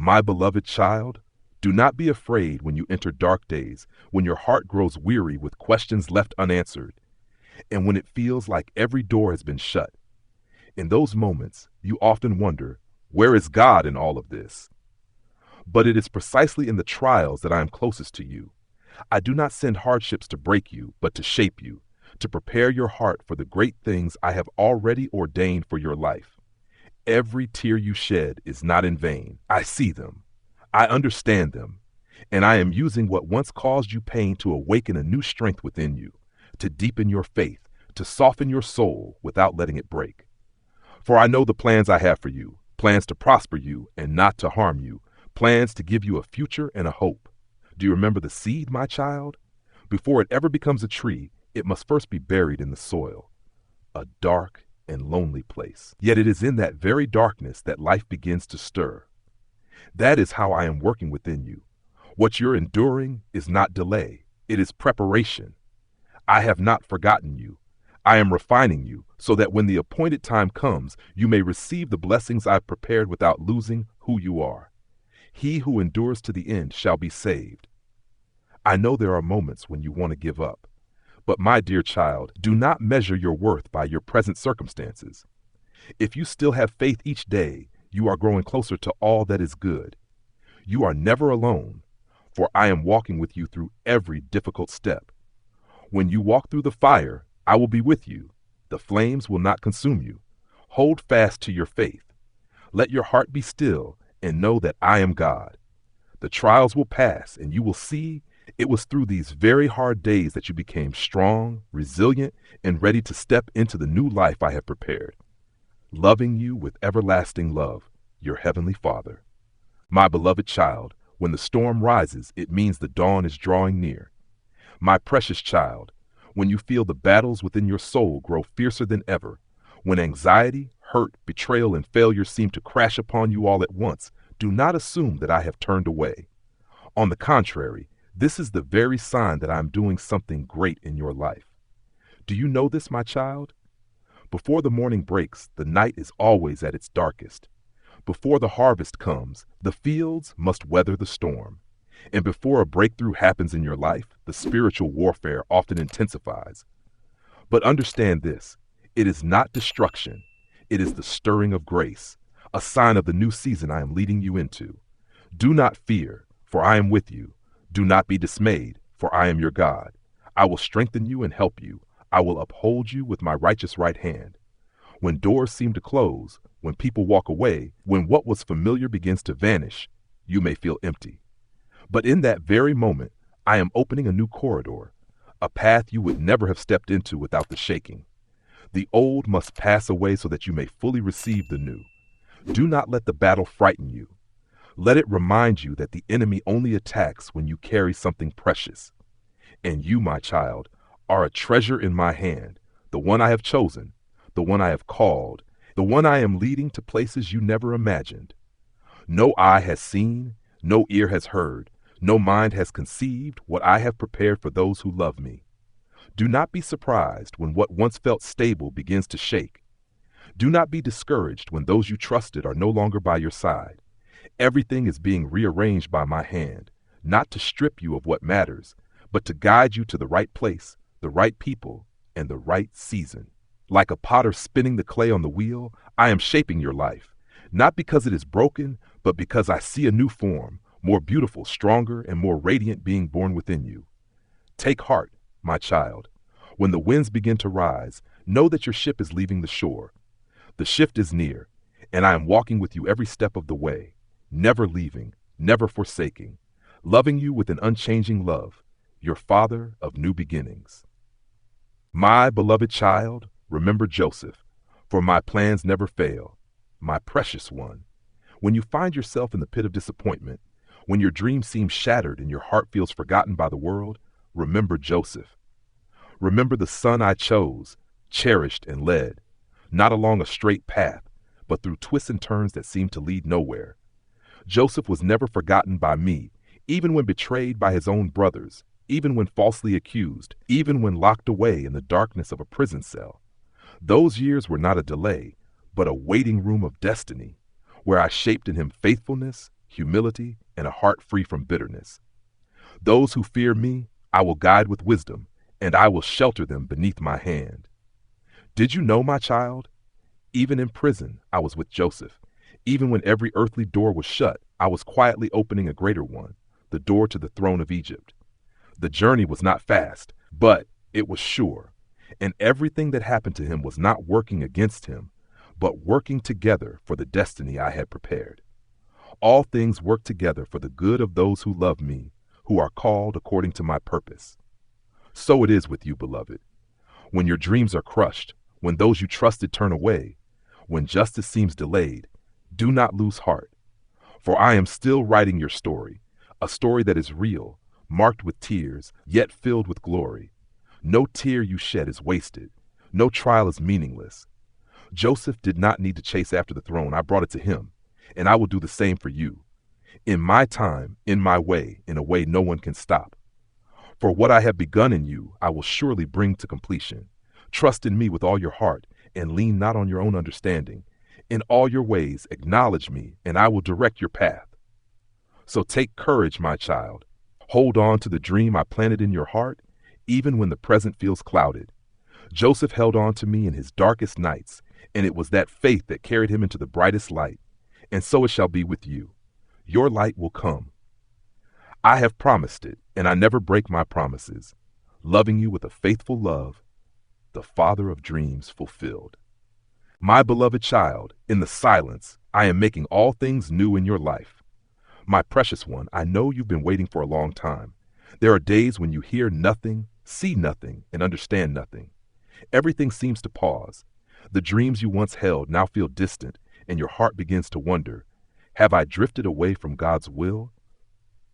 My beloved child, do not be afraid when you enter dark days, when your heart grows weary with questions left unanswered, and when it feels like every door has been shut. In those moments, you often wonder, where is God in all of this? But it is precisely in the trials that I am closest to you. I do not send hardships to break you, but to shape you, to prepare your heart for the great things I have already ordained for your life. Every tear you shed is not in vain. I see them. I understand them. And I am using what once caused you pain to awaken a new strength within you, to deepen your faith, to soften your soul without letting it break. For I know the plans I have for you, plans to prosper you and not to harm you, plans to give you a future and a hope. Do you remember the seed, my child? Before it ever becomes a tree, it must first be buried in the soil, a dark and lonely place. Yet it is in that very darkness that life begins to stir. That is how I am working within you. What you're enduring is not delay, it is preparation. I have not forgotten you. I am refining you so that when the appointed time comes, you may receive the blessings I've prepared without losing who you are. He who endures to the end shall be saved. I know there are moments when you want to give up. But my dear child, do not measure your worth by your present circumstances. If you still have faith each day, you are growing closer to all that is good. You are never alone, for I am walking with you through every difficult step. When you walk through the fire, I will be with you. The flames will not consume you. Hold fast to your faith. Let your heart be still and know that I am God. The trials will pass, and you will see it was through these very hard days that you became strong, resilient, and ready to step into the new life I have prepared. Loving you with everlasting love, your Heavenly Father. My beloved child, when the storm rises, it means the dawn is drawing near. My precious child, when you feel the battles within your soul grow fiercer than ever, when anxiety, hurt, betrayal, and failure seem to crash upon you all at once, do not assume that I have turned away. On the contrary, this is the very sign that I am doing something great in your life. Do you know this, my child? Before the morning breaks, the night is always at its darkest. Before the harvest comes, the fields must weather the storm. And before a breakthrough happens in your life, the spiritual warfare often intensifies. But understand this, it is not destruction. It is the stirring of grace, a sign of the new season I am leading you into. Do not fear, for I am with you. Do not be dismayed, for I am your God. I will strengthen you and help you. I will uphold you with my righteous right hand. When doors seem to close, when people walk away, when what was familiar begins to vanish, you may feel empty. But in that very moment, I am opening a new corridor, a path you would never have stepped into without the shaking. The old must pass away so that you may fully receive the new. Do not let the battle frighten you. Let it remind you that the enemy only attacks when you carry something precious. And you, my child, are a treasure in my hand, the one I have chosen, the one I have called, the one I am leading to places you never imagined. No eye has seen, no ear has heard, no mind has conceived what I have prepared for those who love me. Do not be surprised when what once felt stable begins to shake. Do not be discouraged when those you trusted are no longer by your side. Everything is being rearranged by my hand, not to strip you of what matters, but to guide you to the right place, the right people, and the right season. Like a potter spinning the clay on the wheel, I am shaping your life, not because it is broken, but because I see a new form, more beautiful, stronger, and more radiant being born within you. Take heart, my child. When the winds begin to rise, know that your ship is leaving the shore. The shift is near, and I am walking with you every step of the way, never leaving, never forsaking, loving you with an unchanging love, your Father of new beginnings. My beloved child, remember Joseph, for my plans never fail, my precious one. When you find yourself in the pit of disappointment, when your dream seems shattered and your heart feels forgotten by the world, remember Joseph. Remember the son I chose, cherished, and led, not along a straight path, but through twists and turns that seemed to lead nowhere. Joseph was never forgotten by me, even when betrayed by his own brothers, even when falsely accused, even when locked away in the darkness of a prison cell. Those years were not a delay, but a waiting room of destiny, where I shaped in him faithfulness, humility, and a heart free from bitterness. Those who fear me, I will guide with wisdom, and I will shelter them beneath my hand. Did you know, my child? Even in prison, I was with Joseph. Even when every earthly door was shut, I was quietly opening a greater one, the door to the throne of Egypt. The journey was not fast, but it was sure. And everything that happened to him was not working against him, but working together for the destiny I had prepared. All things work together for the good of those who love me, who are called according to my purpose. So it is with you, beloved. When your dreams are crushed, when those you trusted turn away, when justice seems delayed, do not lose heart. For I am still writing your story, a story that is real, marked with tears, yet filled with glory. No tear you shed is wasted. No trial is meaningless. Joseph did not need to chase after the throne. I brought it to him, and I will do the same for you. In my time, in my way, in a way no one can stop. For what I have begun in you, I will surely bring to completion. Trust in me with all your heart, and lean not on your own understanding. In all your ways, acknowledge me, and I will direct your path. So take courage, my child. Hold on to the dream I planted in your heart, even when the present feels clouded. Joseph held on to me in his darkest nights, and it was that faith that carried him into the brightest light. And so it shall be with you. Your light will come. I have promised it, and I never break my promises, loving you with a faithful love, the Father of dreams fulfilled. My beloved child, in the silence, I am making all things new in your life. My precious one, I know you've been waiting for a long time. There are days when you hear nothing, see nothing, and understand nothing. Everything seems to pause. The dreams you once held now feel distant, and your heart begins to wonder, have I drifted away from God's will?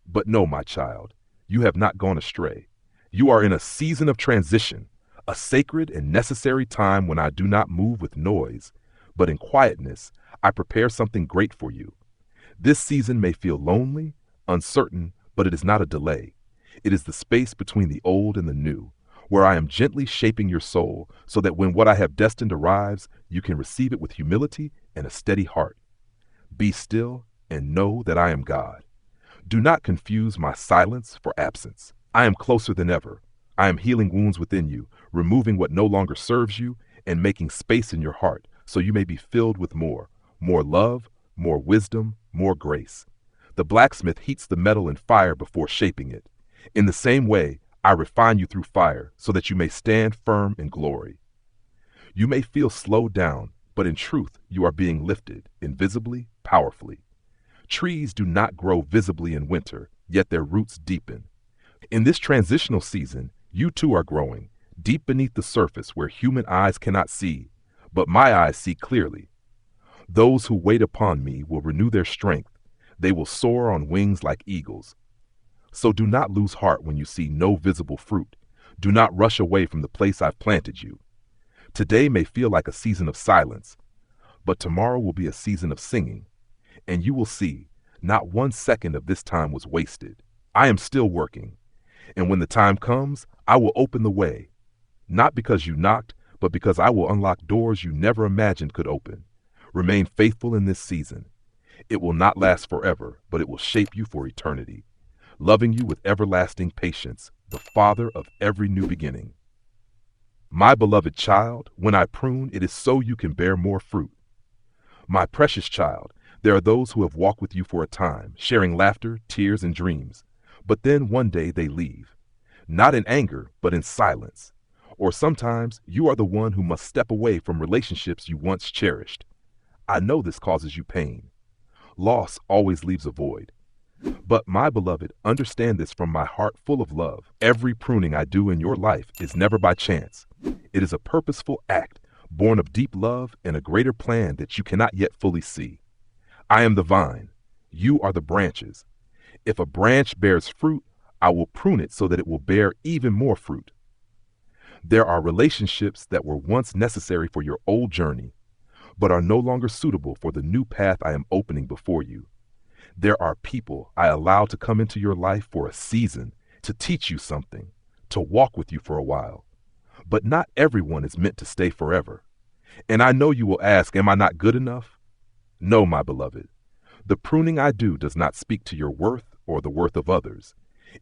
But no, my child, you have not gone astray. You are in a season of transition, a sacred and necessary time when I do not move with noise, but in quietness, I prepare something great for you. This season may feel lonely, uncertain, but it is not a delay. It is the space between the old and the new, where I am gently shaping your soul so that when what I have destined arrives, you can receive it with humility and a steady heart. Be still and know that I am God. Do not confuse my silence for absence. I am closer than ever. I am healing wounds within you, removing what no longer serves you, and making space in your heart so you may be filled with more love, more wisdom, more grace. The blacksmith heats the metal in fire before shaping it. In the same way, I refine you through fire so that you may stand firm in glory. You may feel slowed down, but in truth, you are being lifted, invisibly, powerfully. Trees do not grow visibly in winter, yet their roots deepen. In this transitional season, you too are growing, deep beneath the surface where human eyes cannot see, but my eyes see clearly. Those who wait upon me will renew their strength. They will soar on wings like eagles. So do not lose heart when you see no visible fruit. Do not rush away from the place I've planted you. Today may feel like a season of silence, but tomorrow will be a season of singing. And you will see, not 1 second of this time was wasted. I am still working. And when the time comes, I will open the way. Not because you knocked, but because I will unlock doors you never imagined could open. Remain faithful in this season. It will not last forever, but it will shape you for eternity. Loving you with everlasting patience, the Father of every new beginning. My beloved child, when I prune, it is so you can bear more fruit. My precious child, there are those who have walked with you for a time, sharing laughter, tears, and dreams. But then one day they leave. Not in anger, but in silence. Or sometimes you are the one who must step away from relationships you once cherished. I know this causes you pain. Loss always leaves a void. But my beloved, understand this from my heart full of love. Every pruning I do in your life is never by chance. It is a purposeful act, born of deep love and a greater plan that you cannot yet fully see. I am the vine. You are the branches. If a branch bears fruit, I will prune it so that it will bear even more fruit. There are relationships that were once necessary for your old journey, but are no longer suitable for the new path I am opening before you. There are people I allow to come into your life for a season, to teach you something, to walk with you for a while. But not everyone is meant to stay forever. And I know you will ask, am I not good enough? No, my beloved. The pruning I do does not speak to your worth or the worth of others.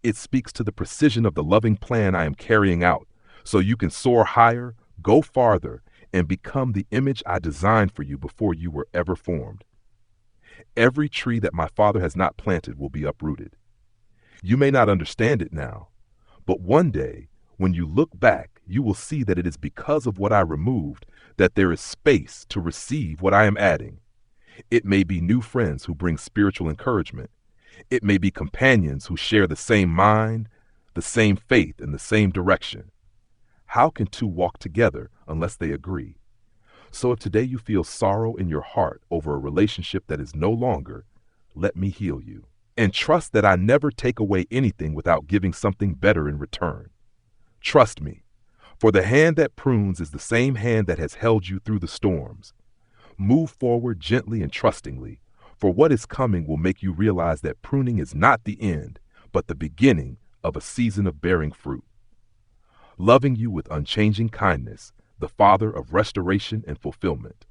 It speaks to the precision of the loving plan I am carrying out, so you can soar higher, go farther, and become the image I designed for you before you were ever formed. Every tree that my Father has not planted will be uprooted. You may not understand it now, but one day, when you look back, you will see that it is because of what I removed that there is space to receive what I am adding. It may be new friends who bring spiritual encouragement. It may be companions who share the same mind, the same faith, and the same direction. How can two walk together unless they agree? So if today you feel sorrow in your heart over a relationship that is no longer, let me heal you. And trust that I never take away anything without giving something better in return. Trust me, for the hand that prunes is the same hand that has held you through the storms. Move forward gently and trustingly, for what is coming will make you realize that pruning is not the end, but the beginning of a season of bearing fruit. Loving you with unchanging kindness, the Father of restoration and fulfillment.